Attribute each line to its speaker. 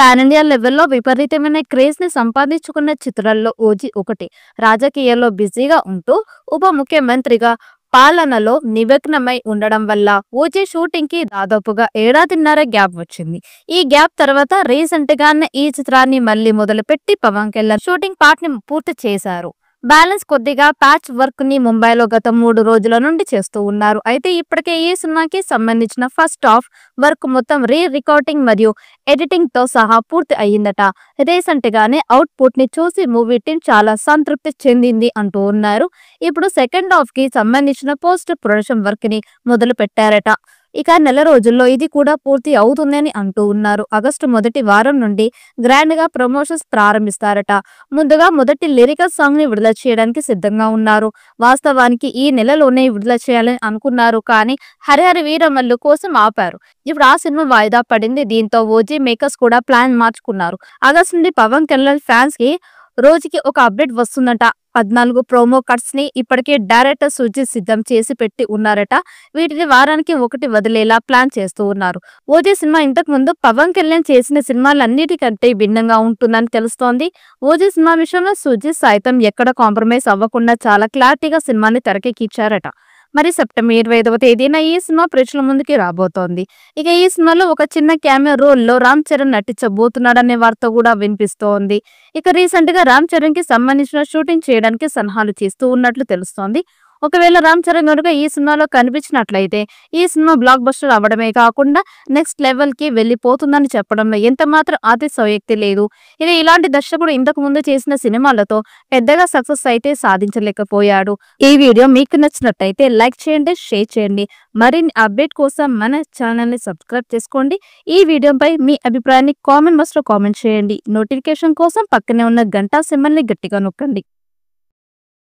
Speaker 1: Pan India లెవెల్లో విపరీతమైన craze ని సంపాదించుకున్న చిత్రాల్లో ఓజీ ఒకటి. రాజకీయాల్లో బిజీగా ఉంటూ ఉప ముఖ్యమంత్రిగా పాలనలో నిమగ్నమై ఉండడం వల్ల ఓజీ షూటింగ్ కి దాదాపుగా ఏడాదిన్నర గ్యాప్ వచ్చింది. ఈ గ్యాప్ తర్వాత రీసెంట్ గానే ఈ చిత్రాన్ని మళ్ళీ మొదలుపెట్టి పవన్ కళ్యాణ్ షూటింగ్ పార్ట్ ని పూర్తి చేశారు. బ్యాలెన్స్ కొద్దిగా ప్యాచ్ వర్క్ ని ముంబైలో గత 3 రోజుల నుండి చేస్తూ ఉన్నారు. అయితే ఇప్పటికే ఈ సినిమాకి సంబంధించిన ఫస్ట్ హాఫ్ వర్క్ మొత్తం రీ రికార్డింగ్ మరియు ఎడిటింగ్ తో సహా పూర్తి అయ్యిందట. రీసెంట్ గానే అవుట్పుట్ ని చూసి మూవీ టీం చాలా సంతృప్తి చెందింది అంటూ ఉన్నారు. ఇప్పుడు సెకండ్ హాఫ్ కి సంబంధించిన పోస్ట్ ప్రొడక్షన్ వర్క్ ని మొదలు పెట్టారట. ఇక నెల రోజుల్లో ఇది కూడా పూర్తి అవుతుందని అంటూ ఉన్నారు. ఆగస్టు మొదటి వారం నుండి గ్రాండ్ గా ప్రమోషన్స్ ప్రారంభిస్తారట. ముందుగా మొదటి లిరికల్ సాంగ్ ని విడుదల చేయడానికి సిద్ధంగా ఉన్నారు. వాస్తవానికి ఈ నెలలోనే విడుదల చేయాలని అనుకున్నారు, కానీ హరిహర వీరమల్లు కోసం ఆపారు. ఇప్పుడు ఆ సినిమా వాయిదా పడింది. దీంతో ఓజీ మేకర్స్ కూడా ప్లాన్ మార్చుకున్నారు. ఆగస్టు నుండి పవన్ కళ్యాణ్ ఫ్యాన్స్ కి రోజుకి ఒక అప్డేట్ వస్తుందట. 14 ప్రోమో కట్స్ ని ఇప్పటికే డైరెక్టర్ సుజిత్ సిద్ధం చేసి పెట్టి ఉన్నారట. వీటిని వారానికి ఒకటి వదిలేలా ప్లాన్ చేస్తూ ఉన్నారు. ఓజీ సినిమా ఇంతకు ముందు పవన్ కళ్యాణ్ చేసిన సినిమాలన్నిటికంటే భిన్నంగా ఉంటుందని తెలుస్తోంది. ఓజీ సినిమా విషయంలో సుజిత్ సైతం ఎక్కడ కాంప్రమైజ్ అవ్వకుండా చాలా క్లారిటీగా సినిమాని తెరకెక్కించారట. మరి సెప్టెంబర్ 25వ తేదీన ఈ సినిమా ప్రేక్షకుల ముందుకి రాబోతోంది. ఇక ఈ సినిమాలో ఒక చిన్న క్యామియో రోల్ లో రామ్ చరణ్ నటించబోతున్నాడనే వార్త కూడా వినిపిస్తోంది. ఇక రీసెంట్ గా రామ్ చరణ్ కి సంబంధించిన షూటింగ్ చేయడానికి సన్నాహాలు చేస్తూ ఉన్నట్లు తెలుస్తోంది. ఒకవేళ రామ్ చరణ్ కనుక ఈ సినిమాలో కనిపించినట్లయితే ఈ సినిమా బ్లాక్ బస్టర్ అవడమే కాకుండా నెక్స్ట్ లెవెల్ కి వెళ్లిపోతుందని చెప్పడంలో ఎంత మాత్రం అతిశయోక్తి లేదు. ఇది ఇలాంటి దర్శకుడు ఇంతకు ముందు చేసిన సినిమాలతో పెద్దగా సక్సెస్ అయితే సాధించలేకపోయాడు. ఈ వీడియో మీకు నచ్చినట్లయితే లైక్ చేయండి, షేర్ చేయండి. మరిన్ని అప్డేట్ కోసం మన ఛానల్ ని సబ్స్క్రైబ్ చేసుకోండి. ఈ వీడియోపై మీ అభిప్రాయాన్ని కామెంట్ బాక్స్ లో కామెంట్ చేయండి. నోటిఫికేషన్ కోసం పక్కనే ఉన్న గంట సింబల్ ని గట్టిగా నొక్కండి.